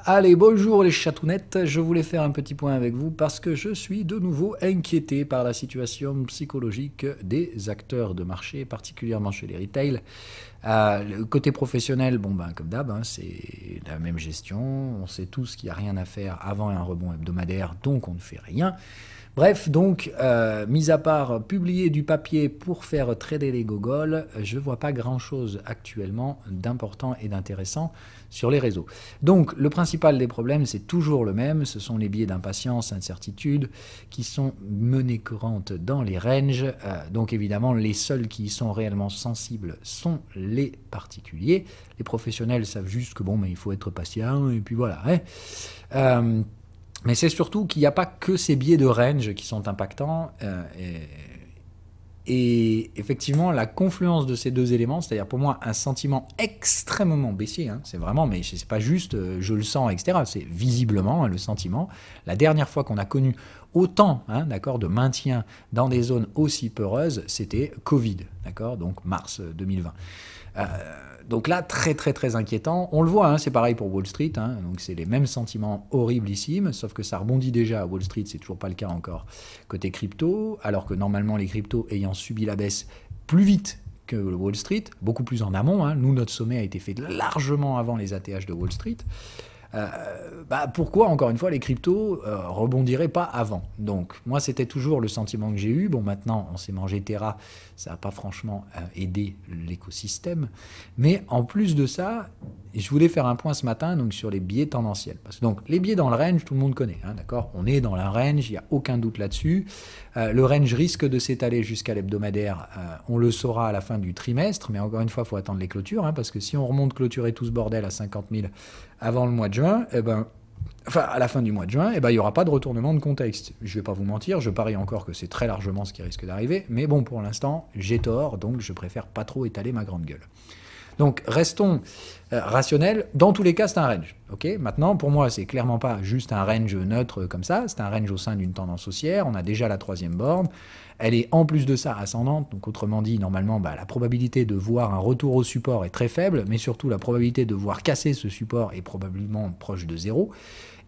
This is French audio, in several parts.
Allez, bonjour les chatounettes, je voulais faire un petit point avec vous parce que je suis de nouveau inquiété par la situation psychologique des acteurs de marché, particulièrement chez les retail. Le côté professionnel, bon ben comme d'hab, c'est la même gestion, on sait tous qu'il n'y a rien à faire avant un rebond hebdomadaire, donc on ne fait rien. Bref, donc, mis à part publier du papier pour faire trader les gogoles, je ne vois pas grand-chose actuellement d'important et d'intéressant sur les réseaux. Donc, le principal des problèmes, c'est toujours le même, ce sont les biais d'impatience, incertitude, qui sont menées courantes dans les ranges. Donc, évidemment, les seuls qui y sont réellement sensibles sont les particuliers. Les professionnels savent juste que, bon, mais il faut être patient, et puis voilà. Mais c'est surtout qu'il n'y a pas que ces biais de range qui sont impactants. Et effectivement, la confluence de ces deux éléments, c'est-à-dire pour moi un sentiment extrêmement baissier, c'est vraiment, mais c'est pas juste je le sens, etc. C'est visiblement le sentiment. La dernière fois qu'on a connu autant d'accord, de maintien dans des zones aussi peureuses, c'était Covid, d'accord, donc mars 2020. Donc là, très très très inquiétant. On le voit, c'est pareil pour Wall Street, donc c'est les mêmes sentiments horriblissimes, sauf que ça rebondit déjà à Wall Street, c'est toujours pas le cas encore côté crypto, alors que normalement les cryptos ayant subi la baisse plus vite que Wall Street, beaucoup plus en amont, nous notre sommet a été fait largement avant les ATH de Wall Street. Pourquoi, encore une fois, les cryptos rebondiraient pas avant? Donc, moi, c'était toujours le sentiment que j'ai eu. Bon, maintenant, on s'est mangé Terra, ça n'a pas franchement aidé l'écosystème. Mais en plus de ça, je voulais faire un point ce matin donc, sur les biais tendanciels. Parce que, donc, les biais dans le range, tout le monde connaît, d'accord? On est dans la range, il n'y a aucun doute là-dessus. Le range risque de s'étaler jusqu'à l'hebdomadaire. On le saura à la fin du trimestre, mais encore une fois, il faut attendre les clôtures, parce que si on remonte clôturer tout ce bordel à 50 000 avant le mois de juin, à la fin du mois de juin, il n'y aura pas de retournement de contexte. Je ne vais pas vous mentir, je parie encore que c'est très largement ce qui risque d'arriver, mais bon, pour l'instant, j'ai tort, donc je préfère pas trop étaler ma grande gueule. Donc, restons rationnels. Dans tous les cas, c'est un range. Okay, maintenant, pour moi, c'est clairement pas juste un range neutre comme ça. C'est un range au sein d'une tendance haussière. On a déjà la troisième borne. Elle est en plus de ça ascendante. Donc, autrement dit, normalement, la probabilité de voir un retour au support est très faible, mais surtout la probabilité de voir casser ce support est probablement proche de zéro.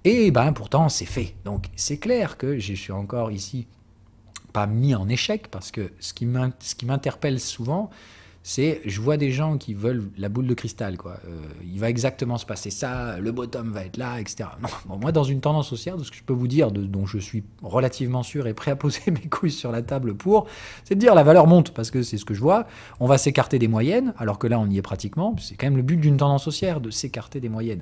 Et pourtant, c'est fait. Donc, c'est clair que je suis encore ici pas mis en échec parce que ce qui m'interpelle souvent, c'est, je vois des gens qui veulent la boule de cristal, quoi. Il va exactement se passer ça, le bottom va être là, etc. Non. Bon, moi, dans une tendance haussière, de ce que je peux vous dire, dont je suis relativement sûr et prêt à poser mes couilles sur la table pour, c'est de dire la valeur monte, parce que c'est ce que je vois. On va s'écarter des moyennes, alors que là, on y est pratiquement. C'est quand même le but d'une tendance haussière, de s'écarter des moyennes.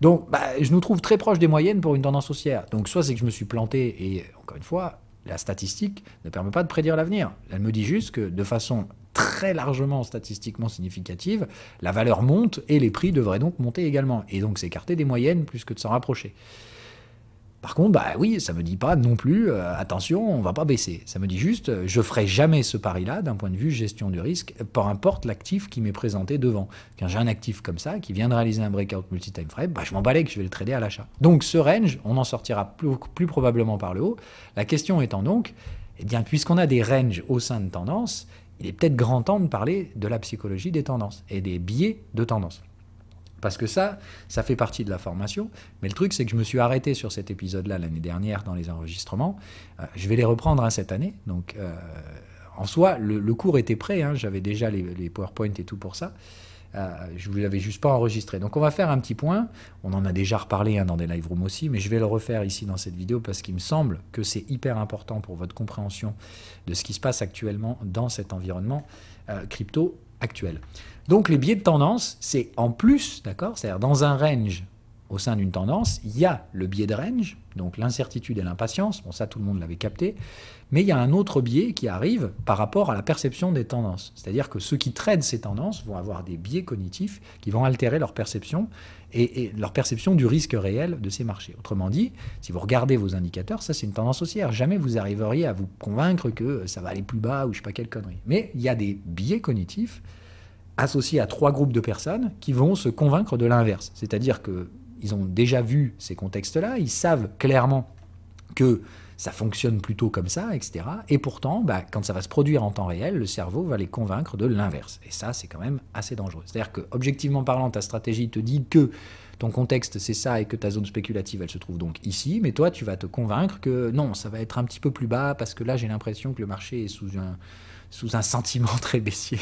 Donc, je nous trouve très proche des moyennes pour une tendance haussière. Donc, soit c'est que je me suis planté, et encore une fois, la statistique ne permet pas de prédire l'avenir. Elle me dit juste que, de façon très largement statistiquement significative, la valeur monte et les prix devraient donc monter également. Et donc s'écarter des moyennes plus que de s'en rapprocher. Par contre, oui, ça ne me dit pas non plus, attention, on ne va pas baisser. Ça me dit juste, je ne ferai jamais ce pari-là d'un point de vue gestion du risque, peu importe l'actif qui m'est présenté devant. Quand j'ai un actif comme ça, qui vient de réaliser un breakout multi-time frame, je m'en balais que je vais le trader à l'achat. Donc ce range, on en sortira plus probablement par le haut. La question étant donc, puisqu'on a des ranges au sein de tendance, il est peut-être grand temps de parler de la psychologie des tendances et des biais de tendance. Parce que ça fait partie de la formation. Mais le truc, c'est que je me suis arrêté sur cet épisode-là l'année dernière dans les enregistrements. Je vais les reprendre cette année. Donc, en soi, le cours était prêt. J'avais déjà les PowerPoint et tout pour ça. Je ne vous l'avais juste pas enregistré. Donc on va faire un petit point. On en a déjà reparlé dans des live rooms aussi, mais je vais le refaire ici dans cette vidéo parce qu'il me semble que c'est hyper important pour votre compréhension de ce qui se passe actuellement dans cet environnement crypto actuel. Donc les biais de tendance, c'est en plus, d'accord, c'est-à-dire dans un range au sein d'une tendance, il y a le biais de range, donc l'incertitude et l'impatience, bon ça tout le monde l'avait capté, mais il y a un autre biais qui arrive par rapport à la perception des tendances. C'est-à-dire que ceux qui tradent ces tendances vont avoir des biais cognitifs qui vont altérer leur perception et leur perception du risque réel de ces marchés. Autrement dit, si vous regardez vos indicateurs, ça c'est une tendance haussière. Jamais vous arriveriez à vous convaincre que ça va aller plus bas ou je sais pas quelle connerie. Mais il y a des biais cognitifs associés à 3 groupes de personnes qui vont se convaincre de l'inverse. C'est-à-dire qu'ils ont déjà vu ces contextes-là, ils savent clairement que ça fonctionne plutôt comme ça, etc. Et pourtant, quand ça va se produire en temps réel, le cerveau va les convaincre de l'inverse. Et ça, c'est quand même assez dangereux. C'est-à-dire que, objectivement parlant, ta stratégie te dit que ton contexte c'est ça et que ta zone spéculative elle se trouve donc ici, mais toi tu vas te convaincre que non, ça va être un petit peu plus bas parce que là j'ai l'impression que le marché est sous un sentiment très baissier.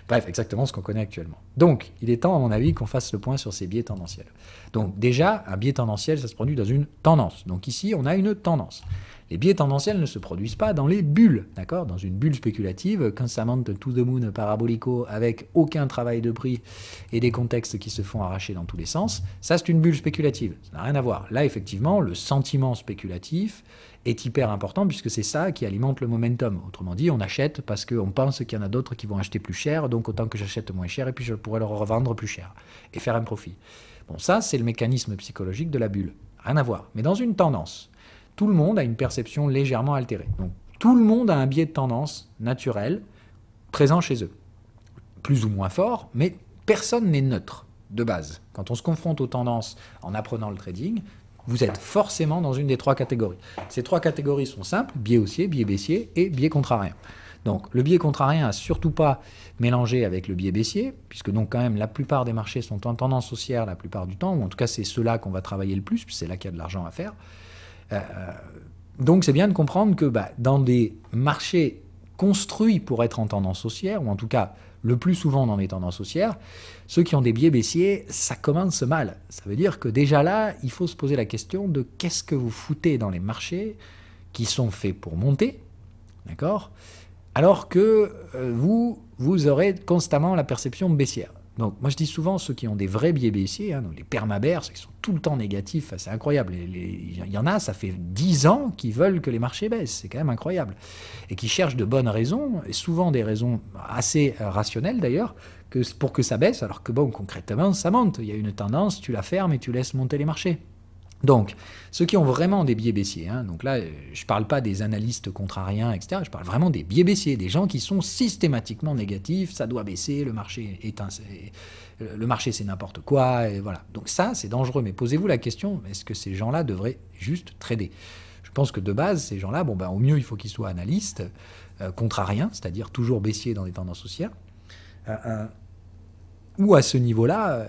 Bref, exactement ce qu'on connaît actuellement. Donc, il est temps, à mon avis, qu'on fasse le point sur ces biais tendanciels. Donc, déjà, un biais tendanciel, ça se produit dans une tendance. Donc ici, on a une tendance. Les biais tendanciels ne se produisent pas dans les bulles, d'accord? Dans une bulle spéculative, quand ça monte to the moon parabolico avec aucun travail de prix et des contextes qui se font arracher dans tous les sens, ça c'est une bulle spéculative, ça n'a rien à voir. Là, effectivement, le sentiment spéculatif est hyper important puisque c'est ça qui alimente le momentum. Autrement dit, on achète parce qu'on pense qu'il y en a d'autres qui vont acheter plus cher, donc autant que j'achète moins cher et puis je pourrais leur revendre plus cher et faire un profit. Bon, ça, c'est le mécanisme psychologique de la bulle. Rien à voir. Mais dans une tendance, tout le monde a une perception légèrement altérée. Donc, tout le monde a un biais de tendance naturel présent chez eux. Plus ou moins fort, mais personne n'est neutre de base. Quand on se confronte aux tendances en apprenant le trading, vous êtes forcément dans une des trois catégories. Ces trois catégories sont simples, biais haussier, biais baissier et biais contrarien. Donc le biais contrarien à surtout pas mélanger avec le biais baissier, puisque donc quand même la plupart des marchés sont en tendance haussière la plupart du temps, ou en tout cas c'est ceux-là qu'on va travailler le plus, puisque c'est là qu'il y a de l'argent à faire. Donc c'est bien de comprendre que dans des marchés construits pour être en tendance haussière, ou en tout cas le plus souvent dans les tendances haussières, ceux qui ont des biais baissiers, ça commence mal. Ça veut dire que déjà là, il faut se poser la question de qu'est-ce que vous foutez dans les marchés qui sont faits pour monter, d'accord ? Alors que vous aurez constamment la perception baissière. Donc moi je dis souvent ceux qui ont des vrais biais baissiers, donc les permabères, ceux qui sont tout le temps négatifs, c'est incroyable. Il y en a, ça fait 10 ans qu'ils veulent que les marchés baissent, c'est quand même incroyable. Et qui cherchent de bonnes raisons, et souvent des raisons assez rationnelles d'ailleurs, pour que ça baisse, alors que bon, concrètement, ça monte. Il y a une tendance, tu la fermes et tu laisses monter les marchés. Donc, ceux qui ont vraiment des biais baissiers, donc là, je ne parle pas des analystes contrariens, etc., je parle vraiment des biais baissiers, des gens qui sont systématiquement négatifs, ça doit baisser, le marché c'est n'importe quoi, et voilà. Donc ça, c'est dangereux, mais posez-vous la question, est-ce que ces gens-là devraient juste trader ? Je pense que de base, ces gens-là, au mieux, il faut qu'ils soient analystes, contrariens, c'est-à-dire toujours baissiers dans des tendances haussières, ou à ce niveau-là,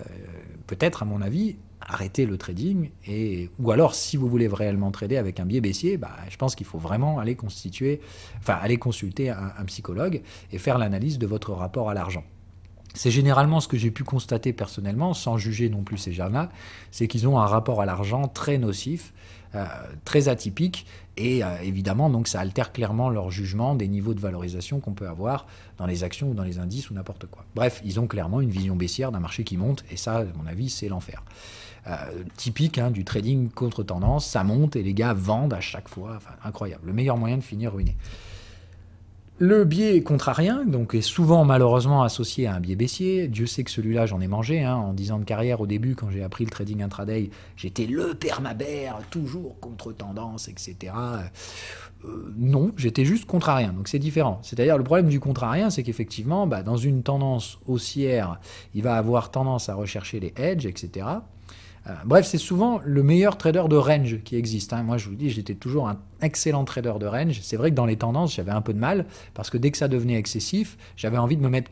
peut-être, à mon avis, arrêter le trading, ou alors si vous voulez réellement trader avec un biais baissier, je pense qu'il faut vraiment aller consulter un psychologue et faire l'analyse de votre rapport à l'argent. C'est généralement ce que j'ai pu constater personnellement, sans juger non plus ces gens-là, c'est qu'ils ont un rapport à l'argent très nocif, très atypique, et évidemment, donc ça altère clairement leur jugement des niveaux de valorisation qu'on peut avoir dans les actions ou dans les indices ou n'importe quoi. Bref, ils ont clairement une vision baissière d'un marché qui monte, et ça, à mon avis, c'est l'enfer. Typique du trading contre tendance, ça monte et les gars vendent à chaque fois, enfin incroyable, le meilleur moyen de finir ruiné. Le biais contrarien, donc, est souvent malheureusement associé à un biais baissier. Dieu sait que celui-là, j'en ai mangé. En 10 ans de carrière, au début, quand j'ai appris le trading intraday, j'étais le permabère, toujours contre tendance, etc. Non, j'étais juste contrarien, donc c'est différent. C'est-à-dire, le problème du contrarien, c'est qu'effectivement, dans une tendance haussière, il va avoir tendance à rechercher les hedges, etc. Bref, c'est souvent le meilleur trader de range qui existe. Moi, je vous dis, j'étais toujours un excellent trader de range. C'est vrai que dans les tendances, j'avais un peu de mal, parce que dès que ça devenait excessif, j'avais envie de me mettre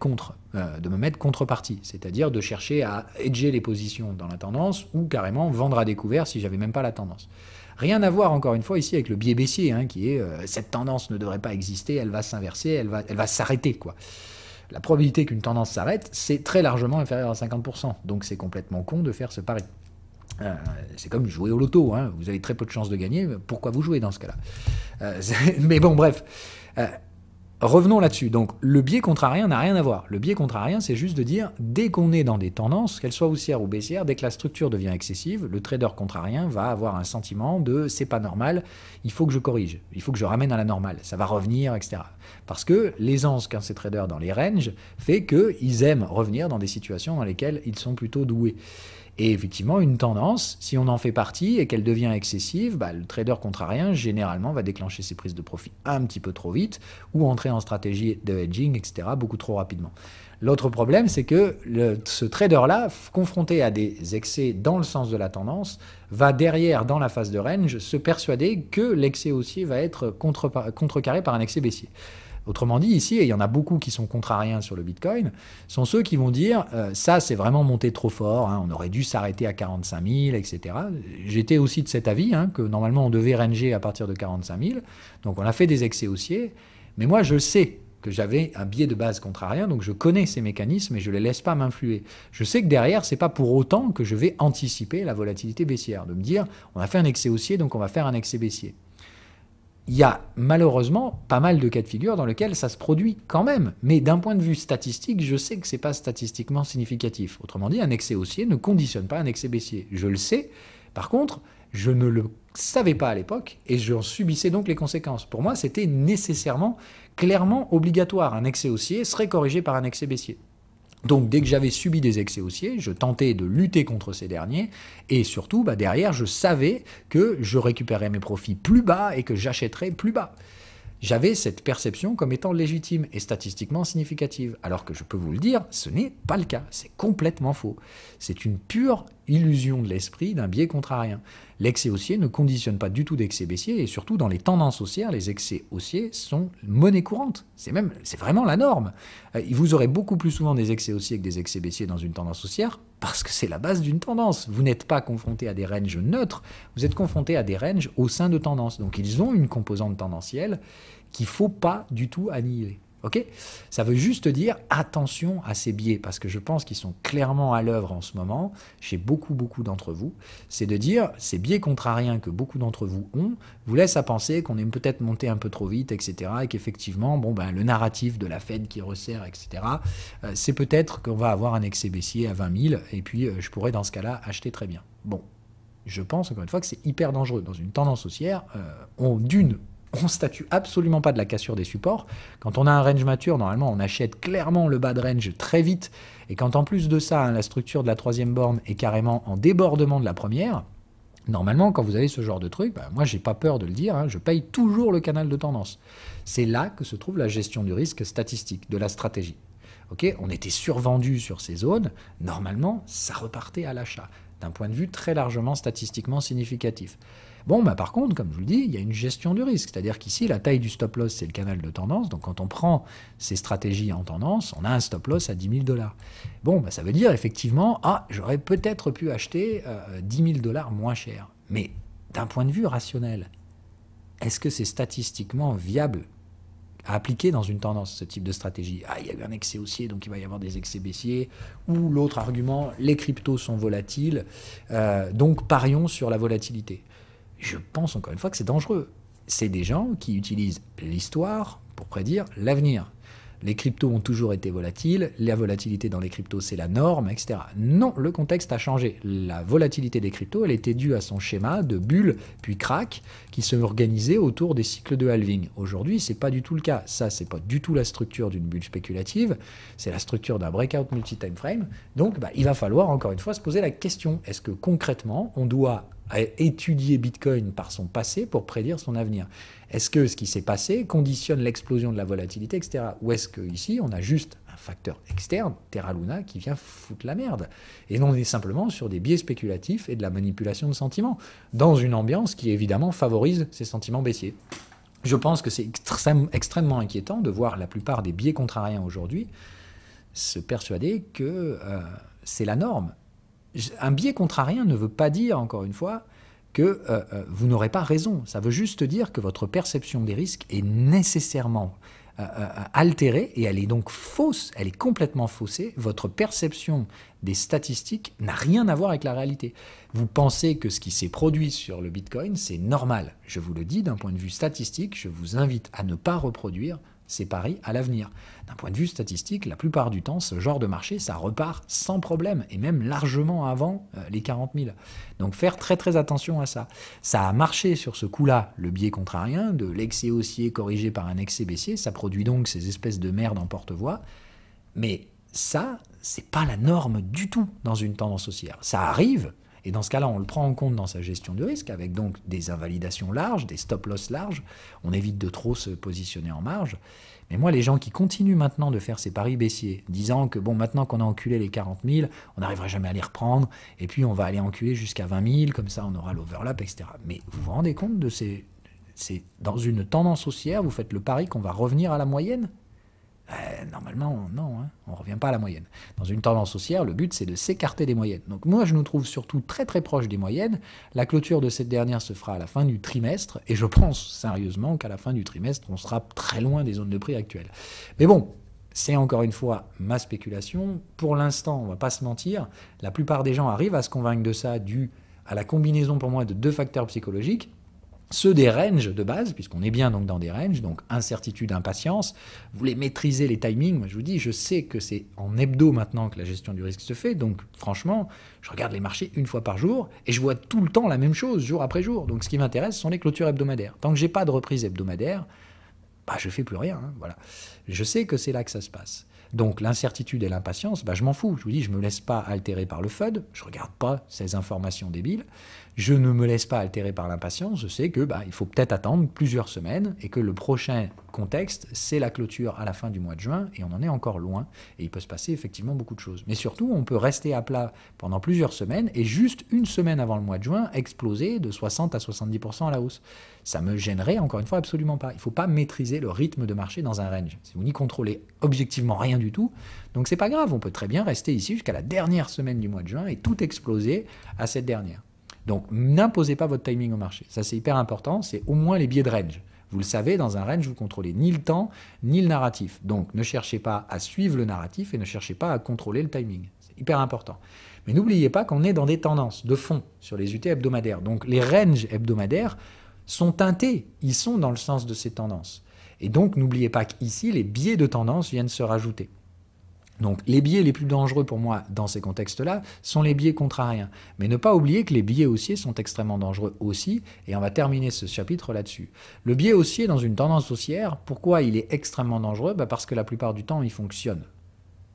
contrepartie, c'est-à-dire de chercher à hedger les positions dans la tendance, ou carrément vendre à découvert si j'avais même pas la tendance. Rien à voir, encore une fois, ici avec le biais baissier, qui est cette tendance ne devrait pas exister, elle va s'inverser, elle va s'arrêter, quoi. La probabilité qu'une tendance s'arrête, c'est très largement inférieur à 50%. Donc c'est complètement con de faire ce pari. C'est comme jouer au loto, vous avez très peu de chances de gagner, pourquoi vous jouez dans ce cas-là mais bon, bref. Revenons là-dessus. Donc, le biais contrarien n'a rien à voir. Le biais contrarien, c'est juste de dire, dès qu'on est dans des tendances, qu'elles soient haussières ou baissières, dès que la structure devient excessive, le trader contrarien va avoir un sentiment de « c'est pas normal, il faut que je corrige, il faut que je ramène à la normale, ça va revenir, etc. » Parce que l'aisance qu'ont ces traders dans les ranges fait qu'ils aiment revenir dans des situations dans lesquelles ils sont plutôt doués. Et effectivement, une tendance, si on en fait partie et qu'elle devient excessive, le trader contrarien, généralement, va déclencher ses prises de profit un petit peu trop vite ou entrer en stratégie de hedging, etc., beaucoup trop rapidement. L'autre problème, c'est que ce trader-là, confronté à des excès dans le sens de la tendance, va derrière, dans la phase de range, se persuader que l'excès haussier va être contrecarré par un excès baissier. Autrement dit, ici, et il y en a beaucoup qui sont contrariens sur le Bitcoin, sont ceux qui vont dire ça, c'est vraiment monté trop fort, hein, on aurait dû s'arrêter à 45 000, etc. J'étais aussi de cet avis, hein, que normalement on devait ranger à partir de 45 000. Donc on a fait des excès haussiers. Mais moi, je sais que j'avais un biais de base contrarien, donc je connais ces mécanismes et je ne les laisse pas m'influer. Je sais que derrière, ce n'est pas pour autant que je vais anticiper la volatilité baissière, de me dire on a fait un excès haussier, donc on va faire un excès baissier. Il y a malheureusement pas mal de cas de figure dans lesquels ça se produit quand même. Mais d'un point de vue statistique, je sais que ce n'est pas statistiquement significatif. Autrement dit, un excès haussier ne conditionne pas un excès baissier. Je le sais. Par contre, je ne le savais pas à l'époque et j'en subissais donc les conséquences. Pour moi, c'était nécessairement, clairement obligatoire. Un excès haussier serait corrigé par un excès baissier. Donc dès que j'avais subi des excès haussiers, je tentais de lutter contre ces derniers et surtout derrière je savais que je récupérais mes profits plus bas et que j'achèterais plus bas. J'avais cette perception comme étant légitime et statistiquement significative, alors que je peux vous le dire, ce n'est pas le cas, c'est complètement faux. C'est une pure illusion de l'esprit d'un biais contrarien. L'excès haussier ne conditionne pas du tout d'excès baissier et surtout dans les tendances haussières, les excès haussiers sont monnaie courante. C'est vraiment la norme. Vous aurez beaucoup plus souvent des excès haussiers que des excès baissiers dans une tendance haussière parce que c'est la base d'une tendance. Vous n'êtes pas confronté à des ranges neutres, vous êtes confronté à des ranges au sein de tendances. Donc ils ont une composante tendancielle qu'il ne faut pas du tout annihiler. Okay, ça veut juste dire attention à ces biais, parce que je pense qu'ils sont clairement à l'œuvre en ce moment, chez beaucoup d'entre vous. C'est de dire, ces biais contrariens que beaucoup d'entre vous ont, vous laissent à penser qu'on est peut-être monté un peu trop vite, etc. Et qu'effectivement, le narratif de la Fed qui resserre, etc., c'est peut-être qu'on va avoir un excès baissier à 20 000, et puis je pourrais dans ce cas-là acheter très bien. Bon, je pense encore une fois que c'est hyper dangereux. Dans une tendance haussière, on statue absolument pas de la cassure des supports. Quand on a un range mature, normalement, on achète clairement le bas de range très vite. Et quand en plus de ça, la structure de la troisième borne est carrément en débordement de la première, normalement, quand vous avez ce genre de truc, moi, j'ai pas peur de le dire, je paye toujours le canal de tendance. C'est là que se trouve la gestion du risque statistique, de la stratégie. Okay, on était survendu sur ces zones. Normalement, ça repartait à l'achat, d'un point de vue très largement statistiquement significatif. Par contre, comme je vous le dis, il y a une gestion du risque. C'est-à-dire qu'ici, la taille du stop-loss, c'est le canal de tendance. Donc, quand on prend ces stratégies en tendance, on a un stop-loss à 10 000 $. Ça veut dire effectivement, j'aurais peut-être pu acheter 10 000 $ moins cher. Mais d'un point de vue rationnel, est-ce que c'est statistiquement viable à appliquer dans une tendance, ce type de stratégie? Il y a eu un excès haussier, donc il va y avoir des excès baissiers. Ou l'autre argument, les cryptos sont volatiles, donc parions sur la volatilité. Je pense encore une fois que c'est dangereux. C'est des gens qui utilisent l'histoire pour prédire l'avenir. Les cryptos ont toujours été volatiles, la volatilité dans les cryptos c'est la norme, etc. Non, le contexte a changé. La volatilité des cryptos, elle était due à son schéma de bulle puis crack qui se organisait autour des cycles de halving. Aujourd'hui, c'est pas du tout le cas. Ça, c'est pas du tout la structure d'une bulle spéculative, c'est la structure d'un breakout multi-time frame. Donc, il va falloir encore une fois se poser la question, est-ce que concrètement, on doit étudier Bitcoin par son passé pour prédire son avenir? Est-ce que ce qui s'est passé conditionne l'explosion de la volatilité, etc. Ou est-ce qu'ici, on a juste un facteur externe, Terra Luna, qui vient foutre la merde? Et on est simplement sur des biais spéculatifs et de la manipulation de sentiments, dans une ambiance qui, évidemment, favorise ces sentiments baissiers. Je pense que c'est extrêmement inquiétant de voir la plupart des biais contrariens aujourd'hui se persuader que c'est la norme. Un biais contrarien ne veut pas dire, encore une fois, que vous n'aurez pas raison. Ça veut juste dire que votre perception des risques est nécessairement altérée et elle est donc fausse, elle est complètement faussée. Votre perception des statistiques n'a rien à voir avec la réalité. Vous pensez que ce qui s'est produit sur le Bitcoin, c'est normal. Je vous le dis, d'un point de vue statistique, je vous invite à ne pas reproduire ces paris à l'avenir. D'un point de vue statistique, la plupart du temps, ce genre de marché, ça repart sans problème, et même largement avant les 40 000. Donc faire très très attention à ça. Ça a marché sur ce coup-là, le biais contrarien, de l'excès haussier corrigé par un excès baissier, ça produit donc ces espèces de merde en porte-voix, mais ça, c'est pas la norme du tout dans une tendance haussière. Ça arrive, et dans ce cas-là, on le prend en compte dans sa gestion du risque, avec donc des invalidations larges, des stop-loss larges. On évite de trop se positionner en marge. Mais moi, les gens qui continuent maintenant de faire ces paris baissiers, disant que maintenant qu'on a enculé les 40 000, on n'arrivera jamais à les reprendre, et puis on va aller enculer jusqu'à 20 000, comme ça on aura l'overlap, etc. Mais vous vous rendez compte de ces C'est dans une tendance haussière, vous faites le pari qu'on va revenir à la moyenne? Normalement, non, hein, on ne revient pas à la moyenne. Dans une tendance haussière, le but, c'est de s'écarter des moyennes. Donc moi, je nous trouve surtout très très proche des moyennes. La clôture de cette dernière se fera à la fin du trimestre, et je pense sérieusement qu'à la fin du trimestre, on sera très loin des zones de prix actuelles. Mais bon, c'est encore une fois ma spéculation. Pour l'instant, on ne va pas se mentir, la plupart des gens arrivent à se convaincre de ça dû à la combinaison pour moi de deux facteurs psychologiques. Ceux des ranges de base, puisqu'on est bien donc dans des ranges, donc incertitude, impatience. Vous voulez maîtriser les timings. Moi, je vous dis, je sais que c'est en hebdo maintenant que la gestion du risque se fait. Donc, franchement, je regarde les marchés une fois par jour et je vois tout le temps la même chose, jour après jour. Donc, ce qui m'intéresse, ce sont les clôtures hebdomadaires. Tant que j'ai pas de reprise hebdomadaire, je fais plus rien. Hein, voilà. Je sais que c'est là que ça se passe. Donc l'incertitude et l'impatience, je m'en fous. Je vous dis, je ne me laisse pas altérer par le FUD, je ne regarde pas ces informations débiles, je ne me laisse pas altérer par l'impatience, je sais que il faut peut-être attendre plusieurs semaines et que le prochain contexte, c'est la clôture à la fin du mois de juin et on en est encore loin et il peut se passer effectivement beaucoup de choses. Mais surtout, on peut rester à plat pendant plusieurs semaines et juste une semaine avant le mois de juin, exploser de 60 à 70% à la hausse. Ça me gênerait encore une fois absolument pas. Il ne faut pas maîtriser le rythme de marché dans un range. Si vous n'y contrôlez objectivement rien du tout, donc c'est pas grave, on peut très bien rester ici jusqu'à la dernière semaine du mois de juin et tout exploser à cette dernière. Donc n'imposez pas votre timing au marché. Ça c'est hyper important, c'est au moins les biais de range. Vous le savez, dans un range, vous contrôlez ni le temps, ni le narratif. Donc ne cherchez pas à suivre le narratif et ne cherchez pas à contrôler le timing. C'est hyper important. Mais n'oubliez pas qu'on est dans des tendances de fond sur les UT hebdomadaires. Donc les ranges hebdomadaires sont teintés, ils sont dans le sens de ces tendances. Et donc n'oubliez pas qu'ici, les biais de tendance viennent se rajouter. Donc les biais les plus dangereux pour moi dans ces contextes-là sont les biais contrariens. Mais ne pas oublier que les biais haussiers sont extrêmement dangereux aussi, et on va terminer ce chapitre là-dessus. Le biais haussier dans une tendance haussière, pourquoi il est extrêmement dangereux? Parce que la plupart du temps, il fonctionne.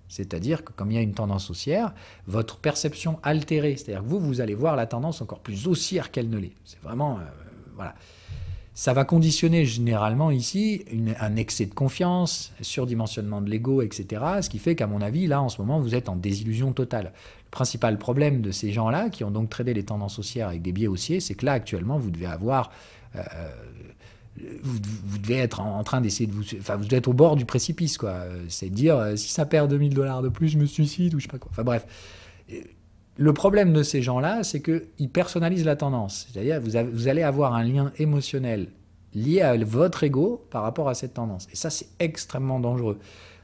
C'est-à-dire que comme il y a une tendance haussière, votre perception altérée, c'est-à-dire que vous allez voir la tendance encore plus haussière qu'elle ne l'est. C'est vraiment... voilà. Ça va conditionner généralement ici un excès de confiance, surdimensionnement de l'ego, etc. Ce qui fait qu'à mon avis, là, en ce moment, vous êtes en désillusion totale. Le principal problème de ces gens-là, qui ont donc tradé les tendances haussières avec des biais haussiers, c'est que là, actuellement, vous devez avoir... vous devez être en train d'essayer de vous... Enfin, vous devez être au bord du précipice, quoi. C'est dire, si ça perd $2000 de plus, je me suicide, ou je sais pas quoi. Enfin bref... Le problème de ces gens-là, c'est qu'ils personnalisent la tendance. C'est-à-dire vous allez avoir un lien émotionnel lié à votre ego par rapport à cette tendance. Et ça, c'est extrêmement dangereux.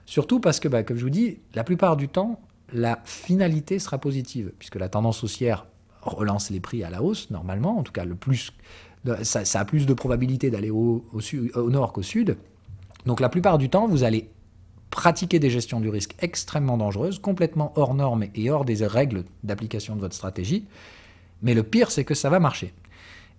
Surtout parce que, comme je vous dis, la plupart du temps, la finalité sera positive, puisque la tendance haussière relance les prix à la hausse, normalement. En tout cas, ça a plus de probabilité d'aller au nord qu'au sud. Donc la plupart du temps, vous allez pratiquer des gestions du risque extrêmement dangereuses, complètement hors normes et hors des règles d'application de votre stratégie. Mais le pire, c'est que ça va marcher.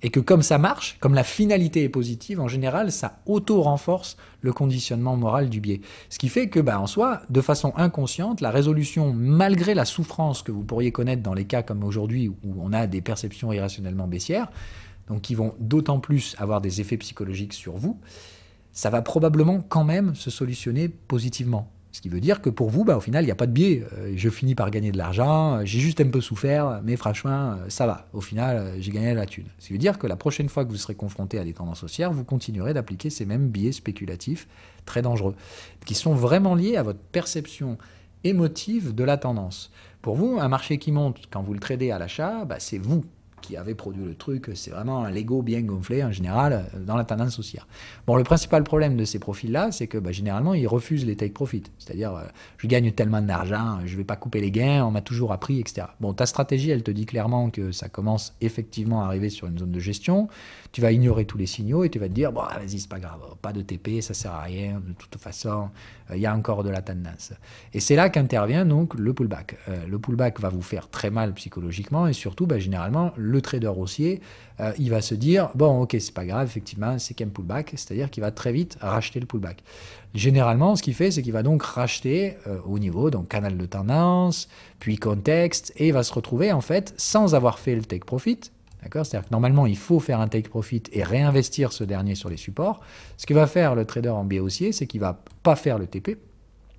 Et que comme ça marche, comme la finalité est positive, en général, ça auto-renforce le conditionnement moral du biais. Ce qui fait que, en soi, de façon inconsciente, la résolution, malgré la souffrance que vous pourriez connaître dans les cas comme aujourd'hui, où on a des perceptions irrationnellement baissières, donc qui vont d'autant plus avoir des effets psychologiques sur vous, ça va probablement quand même se solutionner positivement. Ce qui veut dire que pour vous, au final, il n'y a pas de biais. Je finis par gagner de l'argent, j'ai juste un peu souffert, mais franchement, ça va. Au final, j'ai gagné de la thune. Ce qui veut dire que la prochaine fois que vous serez confronté à des tendances haussières, vous continuerez d'appliquer ces mêmes biais spéculatifs très dangereux, qui sont vraiment liés à votre perception émotive de la tendance. Pour vous, un marché qui monte, quand vous le tradez à l'achat, c'est vous qui avez produit le truc, c'est vraiment un Lego bien gonflé en général dans la tendance haussière. Bon, le principal problème de ces profils-là, c'est que généralement, ils refusent les take profit. C'est-à-dire, je gagne tellement d'argent, je ne vais pas couper les gains, on m'a toujours appris, etc. Bon, ta stratégie, elle te dit clairement que ça commence effectivement à arriver sur une zone de gestion. Tu vas ignorer tous les signaux et tu vas te dire, vas-y, c'est pas grave, pas de TP, ça sert à rien, de toute façon, il y a encore de la tendance. Et c'est là qu'intervient donc le pullback. Le pullback va vous faire très mal psychologiquement et surtout, généralement, le trader haussier, il va se dire, ok, c'est pas grave, effectivement, c'est qu'un pullback, c'est-à-dire qu'il va très vite racheter le pullback. Généralement, ce qu'il fait, c'est qu'il va donc racheter au niveau, donc canal de tendance, puis contexte, et il va se retrouver, en fait, sans avoir fait le take profit. D'accord ? C'est-à-dire que normalement, il faut faire un take profit et réinvestir ce dernier sur les supports. Ce que va faire le trader en biais haussier, c'est qu'il ne va pas faire le TP,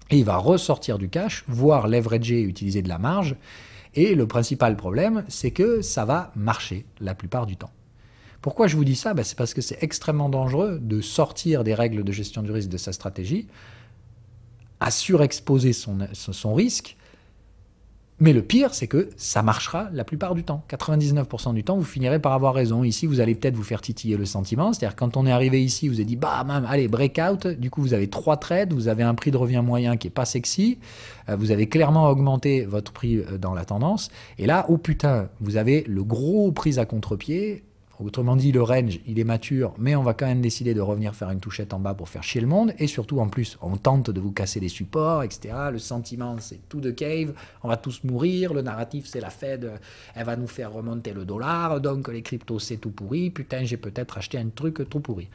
et il va ressortir du cash, voire leverager et utiliser de la marge. Et le principal problème, c'est que ça va marcher la plupart du temps. Pourquoi je vous dis ça? C'est parce que c'est extrêmement dangereux de sortir des règles de gestion du risque de sa stratégie, à surexposer son risque. Mais le pire, c'est que ça marchera la plupart du temps. 99% du temps, vous finirez par avoir raison. Ici, vous allez peut-être vous faire titiller le sentiment. C'est-à-dire, quand on est arrivé ici, vous avez dit, bam, allez, breakout. Du coup, vous avez 3 trades, vous avez un prix de revient moyen qui n'est pas sexy. Vous avez clairement augmenté votre prix dans la tendance. Et là, oh putain, vous avez le gros prise à contre-pied. Autrement dit, le range, il est mature, mais on va quand même décider de revenir faire une touchette en bas pour faire chier le monde. Et surtout, en plus, on tente de vous casser les supports, etc. Le sentiment, c'est tout de cave. On va tous mourir. Le narratif, c'est la Fed. Elle va nous faire remonter le dollar. Donc, les cryptos, c'est tout pourri. Putain, j'ai peut-être acheté un truc tout pourri.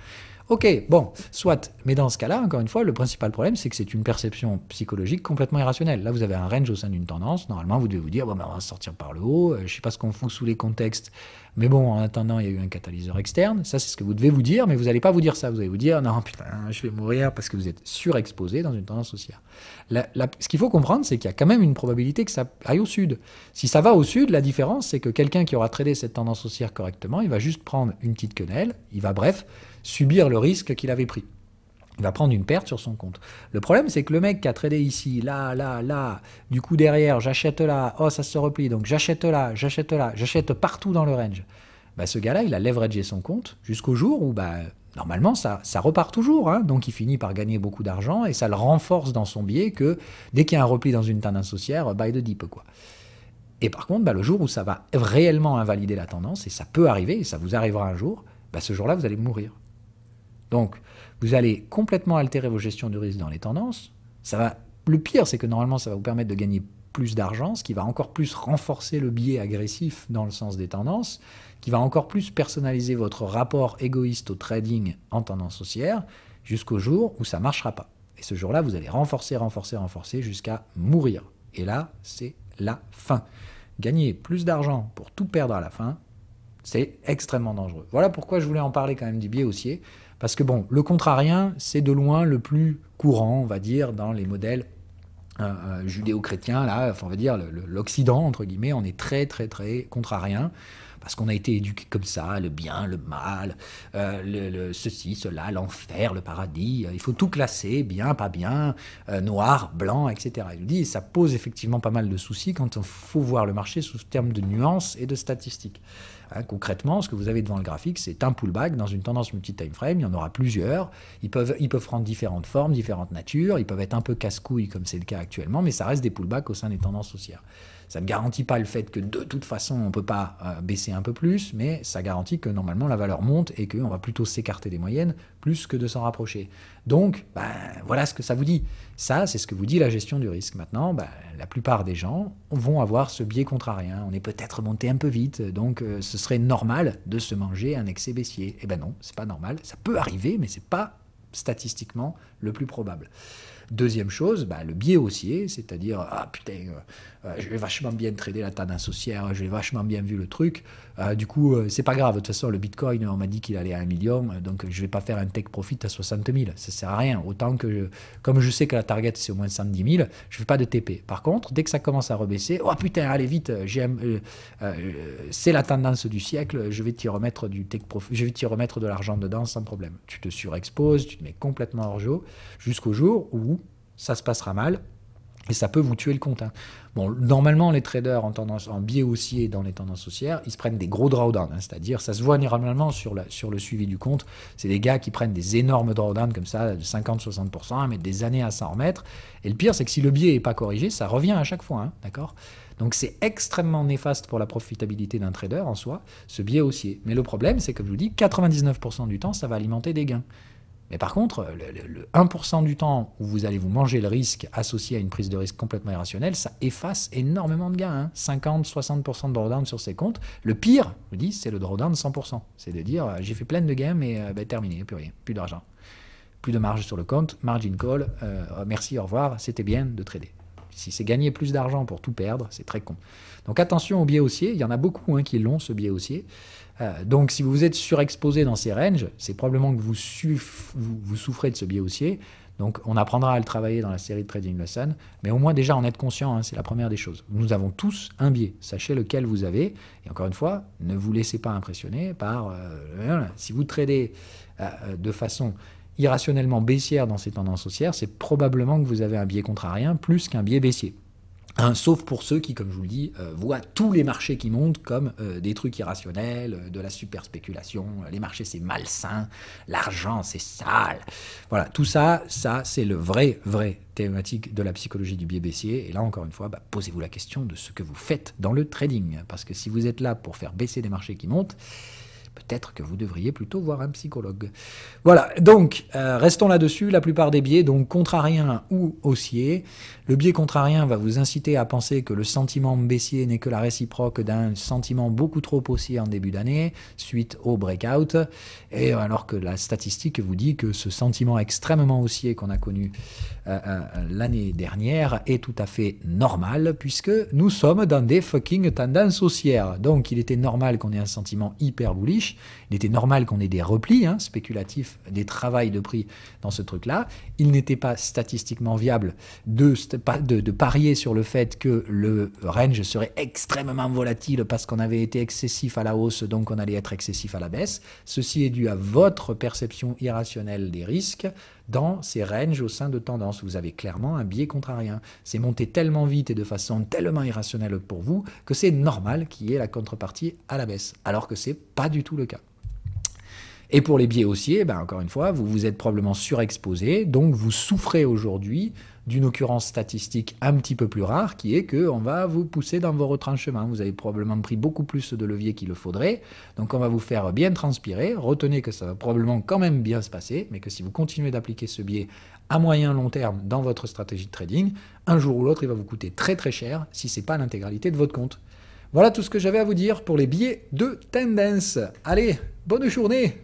Ok, bon, soit. Mais dans ce cas-là, encore une fois, le principal problème, c'est que c'est une perception psychologique complètement irrationnelle. Là, vous avez un range au sein d'une tendance. Normalement, vous devez vous dire, bon, on va sortir par le haut. Je ne sais pas ce qu'on fout sous les contextes. Mais bon, en attendant, il y a eu un catalyseur externe. Ça, c'est ce que vous devez vous dire, mais vous n'allez pas vous dire ça. Vous allez vous dire, non, putain, je vais mourir parce que vous êtes surexposé dans une tendance haussière. Ce qu'il faut comprendre, c'est qu'il y a quand même une probabilité que ça aille au sud. Si ça va au sud, la différence, c'est que quelqu'un qui aura tradé cette tendance haussière correctement, il va juste prendre une petite quenelle. Il va, bref, subir le risque qu'il avait pris. Il va prendre une perte sur son compte. Le problème, c'est que le mec qui a tradé ici, là, du coup derrière, j'achète là, oh ça se replie, donc j'achète là, j'achète partout dans le range. Ce gars-là, il a leveragé son compte jusqu'au jour où, normalement, ça repart toujours. Hein, donc il finit par gagner beaucoup d'argent et ça le renforce dans son biais que dès qu'il y a un repli dans une tendance haussière, buy the dip, quoi. Et par contre, le jour où ça va réellement invalider la tendance, et ça peut arriver, et ça vous arrivera un jour, ce jour-là, vous allez mourir. Donc, vous allez complètement altérer vos gestions de risque dans les tendances. Le pire, c'est que normalement, ça va vous permettre de gagner plus d'argent, ce qui va encore plus renforcer le biais agressif dans le sens des tendances, qui va encore plus personnaliser votre rapport égoïste au trading en tendance haussière, jusqu'au jour où ça ne marchera pas. Et ce jour-là, vous allez renforcer jusqu'à mourir. Et là, c'est la fin. Gagner plus d'argent pour tout perdre à la fin, c'est extrêmement dangereux. Voilà pourquoi je voulais en parler quand même du biais haussier. Parce que le contrarien, c'est de loin le plus courant, on va dire, dans les modèles judéo-chrétiens. Là, on va dire l'Occident, entre guillemets, on est très, très, très contrarien. Parce qu'on a été éduqué comme ça, le bien, le mal, ceci, cela, l'enfer, le paradis. Il faut tout classer, bien, pas bien, noir, blanc, etc. Il dit, ça pose effectivement pas mal de soucis quand il faut voir le marché sous terme de nuances et de statistiques. Concrètement, ce que vous avez devant le graphique, c'est un pullback dans une tendance multi-time frame. Il y en aura plusieurs. Ils peuvent prendre différentes formes, différentes natures. Ils peuvent être un peu casse-couilles, comme c'est le cas actuellement, mais ça reste des pullbacks au sein des tendances haussières. Ça ne garantit pas le fait que de toute façon, on ne peut pas baisser un peu plus, mais ça garantit que normalement, la valeur monte et qu'on va plutôt s'écarter des moyennes plus que de s'en rapprocher. Donc, voilà ce que ça vous dit. Ça, c'est ce que vous dit la gestion du risque. Maintenant, la plupart des gens vont avoir ce biais contrarien. On est peut-être monté un peu vite, donc ce serait normal de se manger un excès baissier. Eh ben non, c'est pas normal. Ça peut arriver, mais c'est pas statistiquement le plus probable. Deuxième chose, le biais haussier, c'est-à-dire, je vais vachement bien trader la tendance haussière, j'ai vachement bien vu le truc, du coup, c'est pas grave, de toute façon, le Bitcoin, on m'a dit qu'il allait à 1 million, donc je vais pas faire un take profit à 60 000, ça sert à rien, autant que, comme je sais que la target, c'est au moins 110 000, je fais pas de TP. Par contre, dès que ça commence à rebaisser, oh putain, allez vite, c'est la tendance du siècle, je vais t'y remettre du take profit, je vais t'y remettre de l'argent dedans sans problème. Tu te surexposes, tu te mets complètement hors jeu, jusqu'au jour où ça se passera mal et ça peut vous tuer le compte. Normalement, les traders en biais haussier dans les tendances haussières, ils se prennent des gros drawdowns, c'est-à-dire, ça se voit normalement sur le suivi du compte, c'est des gars qui prennent des énormes drawdowns comme ça, de 50-60%, mettent des années à s'en remettre, et le pire, c'est que si le biais n'est pas corrigé, ça revient à chaque fois, d'accord ? Donc c'est extrêmement néfaste pour la profitabilité d'un trader en soi, ce biais haussier. Mais le problème, c'est que, comme je vous dis, 99% du temps, ça va alimenter des gains. Mais par contre, le 1% du temps où vous allez vous manger le risque associé à une prise de risque complètement irrationnelle, ça efface énormément de gains. 50-60% de drawdown sur ces comptes. Le pire, je dis, c'est le drawdown de 100%. C'est de dire, j'ai fait plein de gains, mais terminé, plus rien, plus d'argent. Plus de marge sur le compte, margin call, merci, au revoir, c'était bien de trader. Si c'est gagner plus d'argent pour tout perdre, c'est très con. Donc attention au biais haussier, il y en a beaucoup qui l'ont, ce biais haussier. Donc si vous êtes surexposé dans ces ranges, c'est probablement que vous souffrez de ce biais haussier. Donc on apprendra à le travailler dans la série de Trading Lesson, mais au moins déjà en être conscient, hein, c'est la première des choses. Nous avons tous un biais, sachez lequel vous avez, et encore une fois, ne vous laissez pas impressionner par... si vous tradez de façon irrationnellement baissière dans ces tendances haussières, c'est probablement que vous avez un biais contrarien plus qu'un biais baissier. Hein, sauf pour ceux qui, comme je vous le dis, voient tous les marchés qui montent comme des trucs irrationnels, de la super spéculation, les marchés c'est malsain, l'argent c'est sale. Voilà, tout ça, c'est le vrai thématique de la psychologie du biais baissier. Et là, encore une fois, posez-vous la question de ce que vous faites dans le trading. Parce que si vous êtes là pour faire baisser des marchés qui montent, peut-être que vous devriez plutôt voir un psychologue. Voilà, donc restons là-dessus. La plupart des biais, donc contrariens ou haussiers. Le biais contrarien va vous inciter à penser que le sentiment baissier n'est que la réciproque d'un sentiment beaucoup trop haussier en début d'année, suite au breakout, et alors que la statistique vous dit que ce sentiment extrêmement haussier qu'on a connu l'année dernière est tout à fait normal, puisque nous sommes dans des fucking tendances haussières. Donc il était normal qu'on ait un sentiment hyper bullish, il était normal qu'on ait des replis spéculatifs, des travails de prix dans ce truc-là. Il n'était pas statistiquement viable de parier sur le fait que le range serait extrêmement volatile parce qu'on avait été excessif à la hausse, donc on allait être excessif à la baisse. Ceci est dû à votre perception irrationnelle des risques dans ces ranges au sein de tendance. Vous avez clairement un biais contrarien. C'est monté tellement vite et de façon tellement irrationnelle pour vous que c'est normal qu'il y ait la contrepartie à la baisse, alors que c'est pas du tout le cas. Et pour les biais haussiers, encore une fois, vous vous êtes probablement surexposé, donc vous souffrez aujourd'hui d'une occurrence statistique un petit peu plus rare, qui est qu'on va vous pousser dans vos retranchements. Vous avez probablement pris beaucoup plus de levier qu'il le faudrait, donc on va vous faire bien transpirer. Retenez que ça va probablement quand même bien se passer, mais que si vous continuez d'appliquer ce biais à moyen long terme dans votre stratégie de trading, un jour ou l'autre, il va vous coûter très très cher si ce n'est pas l'intégralité de votre compte. Voilà tout ce que j'avais à vous dire pour les biais de tendance. Allez, bonne journée!